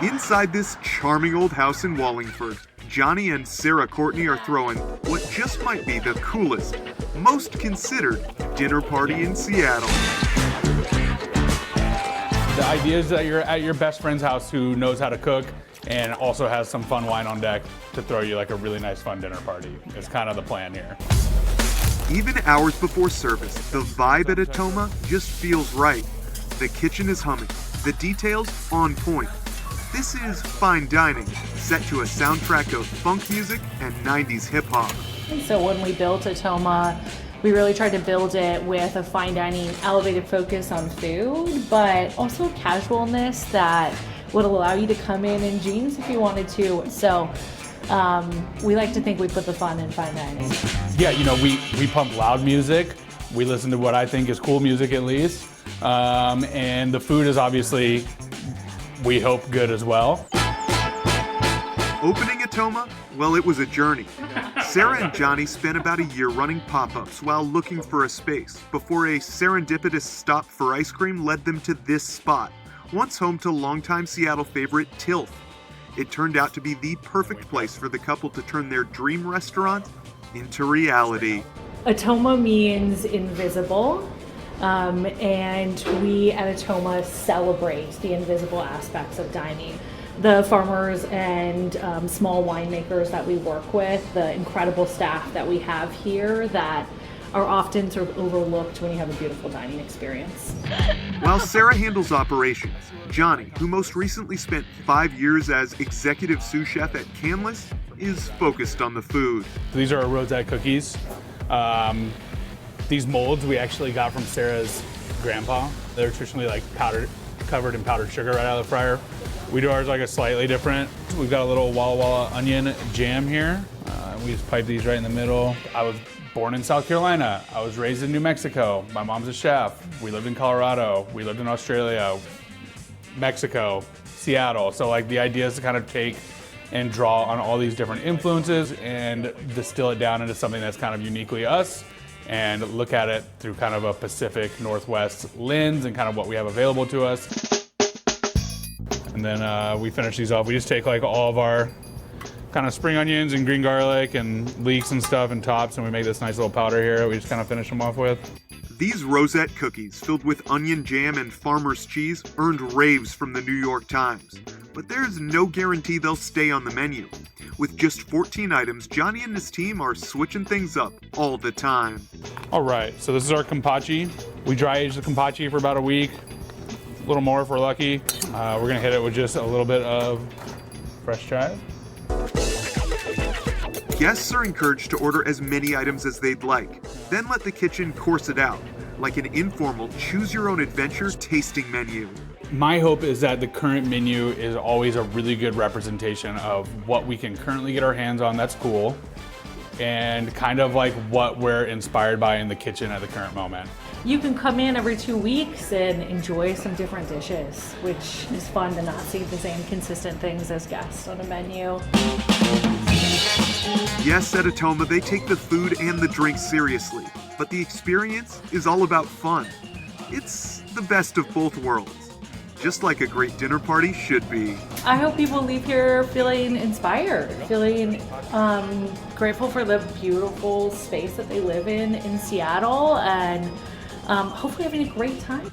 Inside this charming old house in Wallingford, Johnny and Sarah Courtney are throwing what just might be the coolest, most considered dinner party in Seattle. The idea is that you're at your best friend's house who knows how to cook and also has some fun wine on deck to throw you like a really nice fun dinner party. It's kind of the plan here. Even hours before service, the vibe at Atoma just feels right. The kitchen is humming, the details on point. This is fine dining, set to a soundtrack of funk music and 90s hip-hop. So when we built Atoma, we really tried to build it with a fine dining elevated focus on food, but also casualness that would allow you to come in jeans if you wanted to. So we like to think we put the fun in fine dining. Yeah, you know, we pump loud music. We listen to what I think is cool music at least. And the food is obviously, we hope, good as well. Opening Atoma? Well, it was a journey. Sarah and Johnny spent about a year running pop-ups while looking for a space before a serendipitous stop for ice cream led them to this spot, once home to longtime Seattle favorite Tilth. It turned out to be the perfect place for the couple to turn their dream restaurant into reality. Atoma means invisible, and we at Atoma celebrate the invisible aspects of dining. The farmers and small winemakers that we work with, the incredible staff that we have here that are often sort of overlooked when you have a beautiful dining experience. While Sarah handles operations, Johnny, who most recently spent 5 years as executive sous chef at Canlis, is focused on the food. These are our rosette cookies. These molds we actually got from Sarah's grandpa. They're traditionally like covered in powdered sugar right out of the fryer. We do ours like a slightly different. We've got a little Walla Walla onion jam here. We just pipe these right in the middle. I was born in South Carolina. I was raised in New Mexico. My mom's a chef. We lived in Colorado. We lived in Australia, Mexico, Seattle. So like the idea is to kind of take and draw on all these different influences and distill it down into something that's kind of uniquely us and look at it through kind of a Pacific Northwest lens and kind of what we have available to us. And then we finish these off. We just take like all of our kind of spring onions and green garlic and leeks and stuff and tops, and we make this nice little powder here that we just kind of finish them off with. These rosette cookies, filled with onion jam and farmer's cheese, earned raves from the New York Times. But there's no guarantee they'll stay on the menu. With just 14 items, Johnny and his team are switching things up all the time. All right, so this is our kampachi. We dry age the kampachi for about a week, a little more if we're lucky. We're gonna hit it with just a little bit of fresh chive. Guests are encouraged to order as many items as they'd like, then let the kitchen course it out, like an informal choose-your-own-adventure tasting menu. My hope is that the current menu is always a really good representation of what we can currently get our hands on that's cool, and kind of like what we're inspired by in the kitchen at the current moment. You can come in every 2 weeks and enjoy some different dishes, which is fun to not see the same consistent things as guests on a menu. Yes, at Atoma, they take the food and the drinks seriously, but the experience is all about fun. It's the best of both worlds, just like a great dinner party should be. I hope people leave here feeling inspired, feeling grateful for the beautiful space that they live in Seattle, and hopefully having a great time.